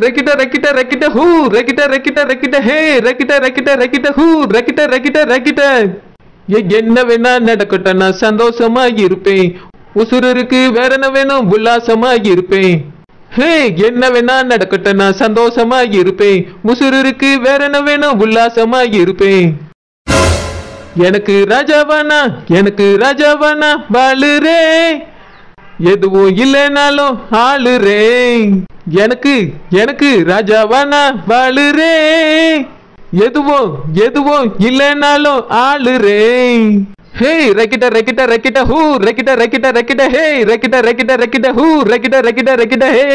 ரெக்கிட்ட ரெக்கிட்ட ரெக்கிட்ட who ரெக்கிட்ட ரெக்கிட்ட ரெக்கிட்ட hey ரெக்கிட்ட ரெக்கிட்ட ரெக்கிட்ட who ரெக்கிட்ட ரெக்கிட்ட ரெக்கிட்ட. என்ன வேணா நடக்கட்டும் நான் சந்தோஷமா இருப்பேன். உசுருக்கு வேற என்ன வேணும் உல்லாசமா இருப்பேன். ஹே என்ன வேணா நடக்கட்டும் நான் சந்தோஷமா இருப்பேன். உசுருக்கு வேற என்ன வேணும் உல்லாசமா இருப்பேன். எனக்கு ராஜாவானா எனக்கு ராஜாவானா வாழுறே எதுவும் இல்லைனாலும் ஆளுறே. எனக்கு எனக்கு ராஜாவானா வாழுறே எதுவும் எதுவும் இல்லைனாலும் ஆளுறே. ஹே ரெக்கிட்ட ரெக்கிட்ட ரெக்கிட்ட ஹூ ரெக்கிட்ட ரெக்கிட்ட ரெக்கிட்ட ஹே ரெக்கிட்ட ரெக்கிட்ட ரெக்கிட்ட ஹூ ரெக்கிட்ட ரெக்கிட்ட ரெக்கிட்ட ஹே.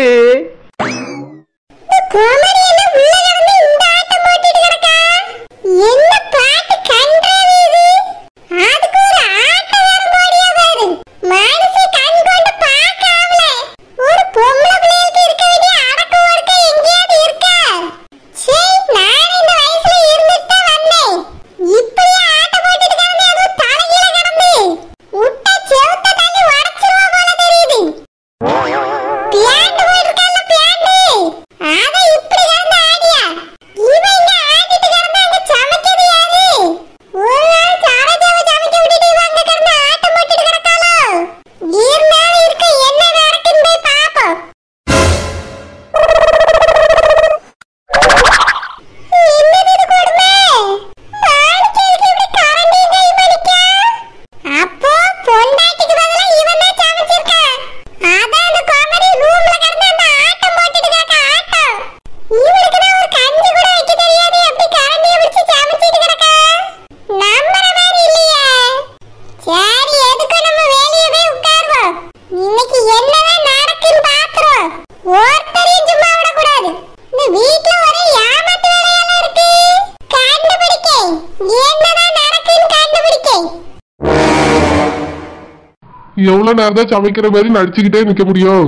எவ்வளவு நேரம் தான் சமைக்கிற மாதிரி நடிச்சுக்கிட்டே நிக்க முடியும்?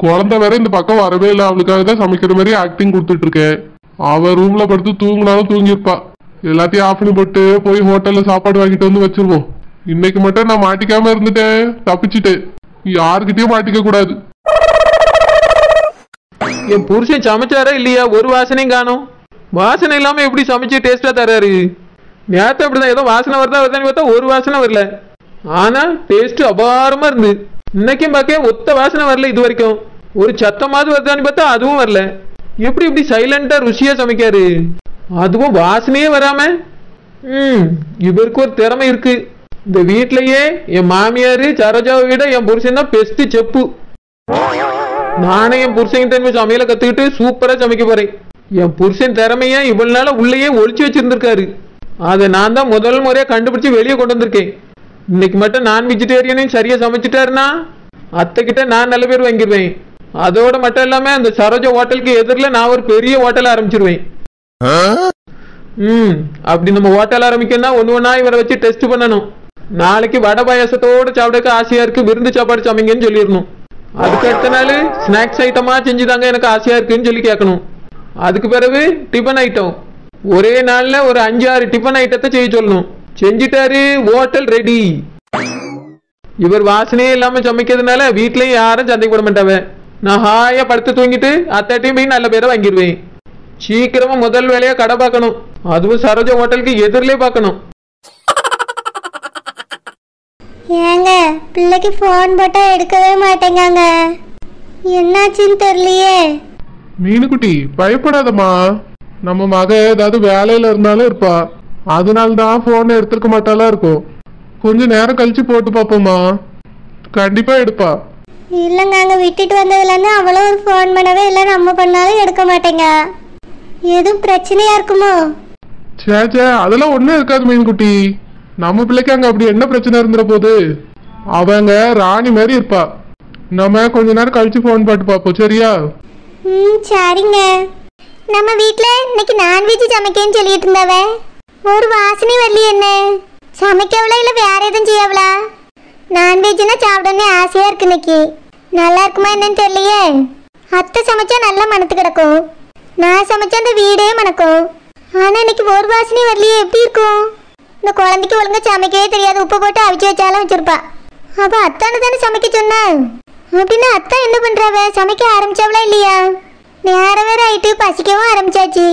குழந்தை வேற இந்த பக்கம் வரவே இல்லை. அவளுக்காக தான் சமைக்கிற மாதிரி ஆக்டிங் கொடுத்துட்டு இருக்கேன். அவ ரூம்ல படுத்து தூங்கினாலும் தூங்கிருப்பா. எல்லாத்தையும் ஆஃப் பண்ணி போட்டு போய் ஹோட்டல்ல சாப்பாடு வாங்கிட்டு வந்து வச்சிருவோம். இன்னைக்கு மட்டும் நான் மாட்டிக்காம இருந்துட்டேன், தப்பிச்சுட்டேன். யாருக்கிட்டயும் மாட்டிக்க கூடாது. என் புருஷன் சமைச்சாரா இல்லையா? ஒரு வாசனையும் காணும். வாசனை இல்லாம எப்படி சமைச்சு டேஸ்டா தர்றாரு? நேரத்தை அப்படிதான் ஏதோ வாசனை வருதான்னு பார்த்தா ஒரு வாசனை வரல. ஆனா டேஸ்ட் அபாரமா இருந்து. இன்னைக்கும் பார்க்க ஒத்த வாசனை வரல இது வரைக்கும். ஒரு சத்தமாவது வருதான்னு பார்த்தா அதுவும் வரல. எப்படி இப்படி சைலண்டா ருசியா சமைக்காரு? அதுவும் வாசனையே வராம. இவருக்கு ஒரு திறமை இருக்கு. இந்த வீட்லயே என் மாமியாரு சரோஜாவை விட என் புருஷன் தான் பெஸ்ட் செப்பு. நானே என் புருஷன் தன்மை சமையலை கத்துக்கிட்டு சூப்பரா சமைக்க போறேன். என் புருஷன் திறமையா இவ்வளவு நாள உள்ளேயே ஒளிச்சு வச்சிருந்திருக்காரு. அதை நான் தான் முதல் முறையா கண்டுபிடிச்சு வெளியே கொண்டு வந்திருக்கேன். இன்னைக்கு மட்டும் நான் வெஜிடேரியனையும் சரியா சமைச்சிட்டாருன்னா அத்தை கிட்ட நான் நல்ல பேர் வாங்கிடுவேன். அதோட மட்டும் இல்லாம அந்த சரோஜா ஹோட்டலுக்கு எதிரில் நான் ஒரு பெரிய ஹோட்டல் ஆரம்பிச்சிருவேன். அப்படி நம்ம ஹோட்டல் ஆரம்பிக்கணும்னா ஒன்னு ஒன்னா இவரை வச்சு டெஸ்ட் பண்ணணும். நாளைக்கு வடை பாயாசத்தோடு சாப்பிடக்க ஆசையா இருக்கு, விருந்து சாப்பாடு சமைங்கன்னு சொல்லிடணும். அதுக்கு அடுத்த நாள் ஸ்நாக்ஸ் ஐட்டமா செஞ்சுதாங்க எனக்கு ஆசையா இருக்குன்னு சொல்லி கேட்கணும். அதுக்கு பிறகு டிஃபன் ஐட்டம். ஒரே நாள்ல ஒரு 5-6 டிஃபன் ஐட்டத்தை செய்ய சொல்லணும். செஞ்சிட்டாரு, ஹோட்டல் ரெடி. இவர் வாசனையே இல்லாம சமைக்கிறதுனால வீட்லயும் யாரும் சந்தைக்கு போட மாட்டாவ. நான் ஹாயா படுத்து தூங்கிட்டு அத்தாட்டையும் போய் நல்ல பேரை வாங்கிடுவேன். சீக்கிரமா முதல் வேலையா கடை பார்க்கணும். அதுவும் சரோஜா ஹோட்டலுக்கு எதிரிலே பார்க்கணும். ஏங்க பிள்ளைக்கு போன் போட்டா எடுக்கவே மாட்டேங்க. என்னாச்சுன்னு தெரியலையே. மீனுக்குட்டி பயப்படாதம்மா. நம்ம மக ஏதாவது வேலையில இருந்தாலும் இருப்பா. அதனால்தான் போன் எடுத்துருக்க மாட்டாலா இருக்கும். கொஞ்ச நேரம் கழிச்சு போட்டு பாப்போமா. கண்டிப்பா எடுப்பா. இல்லைங்க அங்கே விட்டுட்டு வந்ததுலேருந்து அவ்வளோ ஒரு ஃபோன் பண்ணவே இல்லை. நம்ம பண்ணாலும் எடுக்க மாட்டேங்க. எதுவும் பிரச்சனையா இருக்குமோ? சே அதெல்லாம் ஒன்றும் இருக்காது மீன்குட்டி. நம்ம பிள்ளைக்கு அங்கே அப்படி என்ன பிரச்சனை இருந்துட போகுது? அவங்க ராணி மாதிரி இருப்பா. நம்ம கொஞ்ச நேரம் கழிச்சு ஃபோன் பாட்டு பார்ப்போம், சரியா? சரிங்க. நம்ம வீட்டில் இன்னைக்கு நான்வெஜ் சமைக்கன்னு சொல்லிட்டு இருந்தாவே. ஒரு வாசனை வரலையே. என்ன சமைக்கவளா இல்லை வேற எதுவும் செய்யவளா? நான்வெஜ்னா சாப்பிடனே ஆசையா இருக்கு. இன்னைக்கு நல்லா இருக்குமா என்னன்னு தெரியலையே. அத்தை சமைச்சா நல்லா மணத்து கிடக்கும். நான் சமைச்சா அந்த வீடே மணக்கும். ஆனா இன்னைக்கு ஒரு வாசனை வரலையே. எப்படி இருக்கும்? இந்த குழந்தைக்கு ஒழுங்கா சமைக்கவே தெரியாது. உப்பு போட்டு அவிச்சு வச்சாலும் வச்சிருப்பா. அப்ப அத்தானு தானே சமைக்க சொன்ன. அப்படின்னா அத்தா என்ன பண்றாவ? சமைக்க ஆரம்பிச்சவளா இல்லையா? நேரம் வேற ஆயிட்டு பசிக்கவும் ஆரம்பிச்சாச்சு.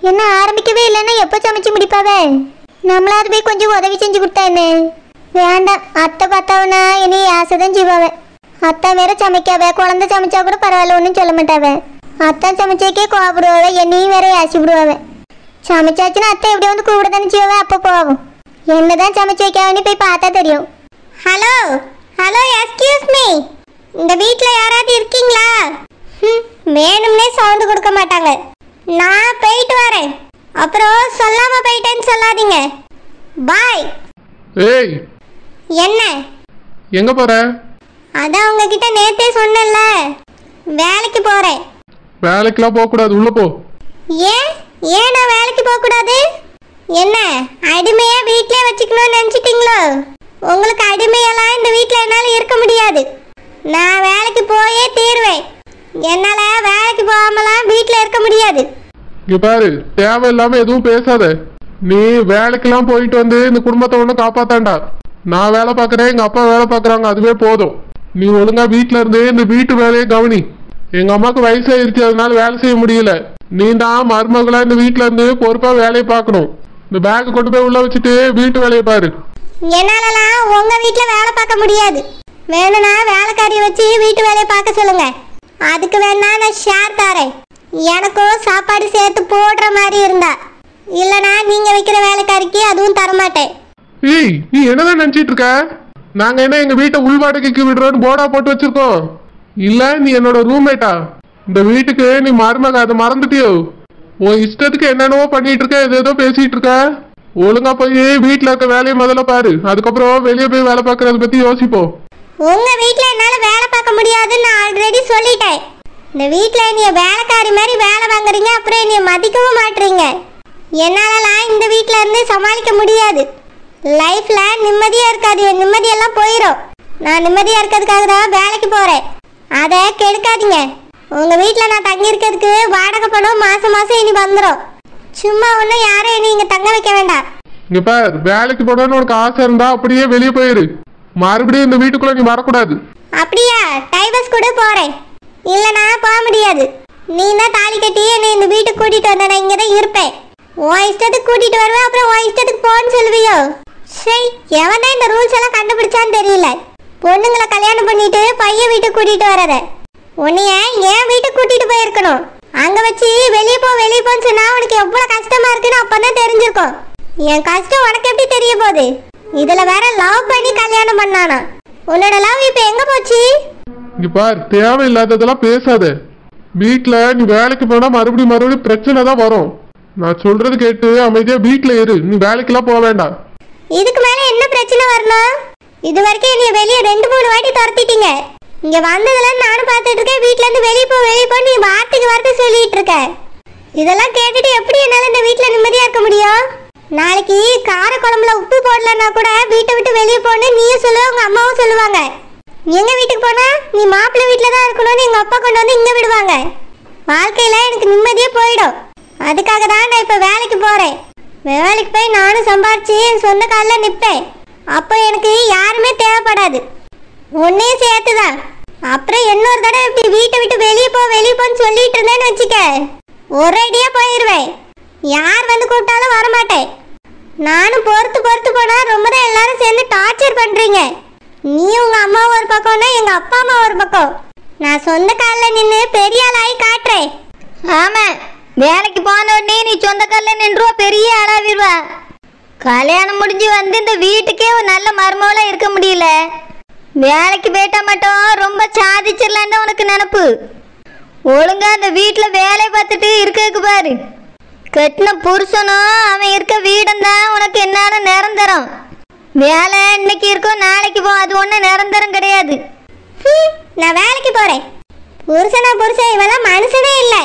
என்ன ஆரம்பிக்கவே இல்லைன்னா எப்போ சமைச்சு முடிப்பாவே? நம்மளாவது போய் கொஞ்சம் உதவி செஞ்சு கொடுத்தா என்ன? வேண்டாம், அத்தை பார்த்தாவனா இனி ஆசைதான் செய்வாவே. அத்தா வேற சமைக்காவே, குழந்தை சமைச்சா கூட பரவாயில்ல, ஒன்றும் சொல்ல மாட்டாவே. அத்தான் சமைச்சேக்கே கோபப்படுவாவே, என்னையும் வேற ஆசி விடுவாவே. சமைச்சாச்சுன்னா அத்தை எப்படி வந்து கூட தானே செய்வாவே, அப்போ போவோம். என்னதான் சமைச்சு வைக்காவனி போய் பார்த்தா தெரியும். ஹலோ ஹலோ, எக்ஸ்கியூஸ் மீ, இந்த வீட்டில் யாராவது இருக்கீங்களா? வேணும்னே சவுண்டு கொடுக்க மாட்டாங்க. நான் போயிட்டு வரேன், அப்புறம் சொல்லாம போயிட்டேன்னு சொல்லாதீங்க. பாய். ஏய், என்ன? எங்க போற? அதான் உங்ககிட்ட நேத்தே சொன்னேன்ல, வேலைக்கு போறேன். வேலைக்கெல்லாம் போக கூடாது, உள்ள போ. ஏன் ஏன் நான் வேலைக்கு போக கூடாது? என்ன அடிமையா வீட்லயே வச்சுக்கணும்னு நினைச்சிட்டீங்களோ? உங்களுக்கு அடிமையெல்லாம் இந்த வீட்டில் என்னால் இருக்க முடியாது. நான் வேலைக்கு போயே தீருவேன். என்னால வேலைக்கு போகாமலாம் வீட்டில் இருக்க முடியாது. இங்க பாரு, தேவையில்லாம எதுவும் பேசாத. நீ வேலைக்கெல்லாம் போயிட்டு வந்து இந்த குடும்பத்தை ஒன்றும் காப்பாத்தாண்டா. நான் வேலை பார்க்குறேன், எங்க அப்பா வேலை பார்க்குறாங்க, அதுவே போதும். நீ ஒழுங்கா வீட்டில இருந்து இந்த வீட்டு வேலையை கவனி. எங்க அம்மாவுக்கு வயசாயிருச்சு, அதனால வேலை செய்ய முடியல. நீ தான் மருமகளா இந்த வீட்டில இருந்து பொறுப்பா வேலையை பார்க்கணும். இந்த பேக் கொண்டு போய் உள்ள வச்சுட்டு வீட்டு வேலையை பாரு. என்னாலலாம் உங்க வீட்டில் வேலை பார்க்க முடியாது. வேணும்னா வேலைக்காரியை வச்சு வீட்டு வேலையை பார்க்க சொல்லுங்க. அதுக்கு வேணா நான் ஷேர் தரேன். எனக்கும் சாப்பாடு சேர்த்து போடுற மாதிரி இருந்தா, இல்லைனா நீங்க வைக்கிற வேலைக்காரிக்கு அதுவும் தரமாட்டேன். ஏய், நீ என்னதான் நினைச்சிட்டு இருக்க? நாங்க என்ன எங்க வீட்டை உள்வாடகைக்கு விடுறோன்னு போர்டா போட்டு வச்சிருக்கோம்? இல்ல நீ என்னோட ரூம்மேட்டா? இந்த வீட்டுக்கு நீ மருமக, அதை மறந்துட்டியோ? உன் இஷ்டத்துக்கு என்னென்னவோ பண்ணிட்டு இருக்க, ஏதோ பேசிட்டு இருக்க. ஒழுங்கா போய் வீட்டுல இருக்க வேலையை முதல்ல பாரு, அதுக்கப்புறம் வெளியே போய் வேலை பார்க்கறத பத்தி யோசிப்போம். உங்க வீட்டுல என்னால வேலை பார்க்க முடியாதுன்னு நான் ஆல்ரெடி சொல்லிட்டேன். இந்த வீட்டுல நீ வேலைக்காரி மாதிரி வேலை வாங்குறீங்க, அப்புறம் நீ மதிக்கவும் மாட்டீங்க. என்னாலலாம் இந்த வீட்டுல இருந்து சமாளிக்க முடியாது. லைஃப்ல நிம்மதியா இருக்காது, என் நிம்மதியெல்லாம் போயிடும். நான் நிம்மதியா இருக்கிறதுக்காக தான் வேலைக்கு போறேன். அதை கெடுக்காதீங்க. உங்க வீட்டுல நான் தங்கி இருக்கிறதுக்கு வாடகை பணம் மாசம் மாசம் இனி வந்துடும். சும்மா ஒன்றும் யாரும் இனி இங்க தங்க வைக்க வேண்டாம். இங்க பார், வேலைக்கு போடணும்னு உனக்கு ஆசை இருந்தா அப்படியே வெளியே போயிரு. மறுபடியும் இந்த வீட்டுக்குள்ள நீ வரக்கூடாது. அப்படியா? டைவர்ஸ் கூட போறேன். இல்லைனா போக முடியாது. நீ தான் தாலி கட்டி என்னை இந்த வீட்டுக்கு கூட்டிட்டு வந்த, நான் இங்கே தான் இருப்பேன். உன் இஷ்டத்துக்கு கூட்டிட்டு வருவேன், அப்புறம் உன் இஷ்டத்துக்கு போன்னு சொல்லுவியோ? சரி, எவன் தான் இந்த ரூல்ஸ் எல்லாம் கண்டுபிடிச்சான்னு தெரியல. பொண்ணுங்களை கல்யாணம் பண்ணிட்டு பையன் வீட்டுக்கு கூட்டிட்டு வரத உன்னைய என் வீட்டுக்கு கூட்டிட்டு போயிருக்கணும். அங்க வச்சு வெளியே போன்னு சொன்னா உனக்கு எவ்வளவு கஷ்டமா இருக்குன்னு அப்பதான் தெரிஞ்சிருக்கும். என் கஷ்டம் உனக்கு எப்படி தெரிய போகுது? இதுல வேற லவ் பண்ணி கல்யாணம் பண்ணானா? உன்னோட லவ் இப்ப எங்க போச்சு? இங்க பார், தேவையில்லாததெல்லாம் பேசாத. வீட்டுல நீ வேலைக்கு போனா மறுபடியும் பிரச்சனை தான் வரும். நான் சொல்றது கேட்டு அமைதியா வீட்டுல இரு. நீ வேலைக்கெல்லாம் போக வேண்டாம். இதுக்கு மேல என்ன பிரச்சனை வரணும்? இது வரைக்கும் நீ வெளியே 2-3 வாட்டி துரத்திட்டீங்க. இங்க வந்ததுல நானும் பார்த்துட்டு இருக்கேன். வீட்டுல இருந்து வெளியே போ நீ வார்த்தைக்கு வார்த்தை சொல்லிட்டு இருக்க. இதெல்லாம் கேட்டுட்டு எப்படி என்னால இந்த வீட்டுல நிம்மதியா இருக்க முடியும்? நாளைக்கு கார குழம்புல உப்பு போடலன்னா கூட வீட்டை விட்டு வெளியே போன்னு நீயும் சொல்லுவ, உங்க அம்மாவும் சொல்லுவாங்க. எங்க வீட்டுக்கு போனா நீ மாப்பிள்ளை வீட்டுல தான் இருக்கணும்னு எங்க அப்பா கொண்டு வந்து இங்க விடுவாங்க. வாழ்க்கையில எனக்கு நிம்மதியே போயிடும். அதுக்காக தான் நான் இப்ப வேலைக்கு போறேன். வேலைக்கு போய் நானும் சம்பாரிச்சு என் சொந்த காலில் நிற்பேன். அப்போ எனக்கு யாருமே தேவைப்படாது. ஒன்னையும் சேர்த்துதான். அப்புறம் இன்னொரு தடவை இப்படி வீட்டை விட்டு வெளியே போன்னு சொல்லிட்டு இருந்தேன்னு வச்சுக்க, ஒரேடியா போயிடுவேன். யார் வந்து கூப்பிட்டாலும் வரமாட்டேன். நானும் பொறுத்து போனா ரொம்ப தான் எல்லாரும் சேர்ந்து டார்ச்சர் பண்றீங்க. நீ உங்க அம்மா ஒரு பக்கம்னா எங்க அப்பா அம்மா ஒரு பக்கம். நான் சொந்த காலில் நின்று பெரிய ஆளாகி காட்டுறேன். ஆமா, வேலைக்கு போன உடனே நீ சொந்த காலில் நின்றுவா, பெரிய ஆளாவிடுவா. கல்யாணம் முடிஞ்சு வந்து இந்த வீட்டுக்கே ஒரு நல்ல மருமகளா இருக்க முடியல. வேலைக்கு போயிட்டா மட்டும் ரொம்ப சாதிச்சிடலான்னு உனக்கு நினப்பு. ஒழுங்கா அந்த வீட்டில் வேலை பார்த்துட்டு இருக்கக்கு பாரு. கட்டின புருஷனும் அவன் இருக்க வீடும் தான் உனக்கு என்னாலும் நிரந்தரம். வேலை இன்னைக்கு இருக்கும் நாளைக்கு போ, அது ஒன்றும் நிரந்தரம் கிடையாது. நான் வேலைக்கு போறேன். புருஷன் இவெல்லாம் மனுஷனே இல்லை.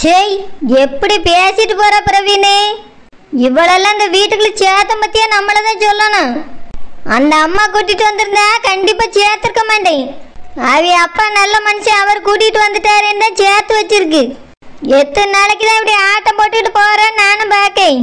சரி, எப்படி பேசிட்டு போற பிரவீனே? இவளெல்லாம் இந்த வீட்டுக்குள்ள சேர்த்த பத்தியா நம்மளதான் சொல்லணும். அந்த அம்மா கூட்டிட்டு வந்திருந்தா கண்டிப்பா சேர்த்திருக்க மாட்டேன். அவ அப்பா நல்ல மனுஷன், அவர் கூட்டிட்டு வந்துட்டாருன்னு தான் சேர்த்து வச்சிருக்கு. எத்தனை நாளைக்கு தான் இப்படி ஆட்டம் போட்டுட்டு போறேன்னு நானும் பார்க்கேன்.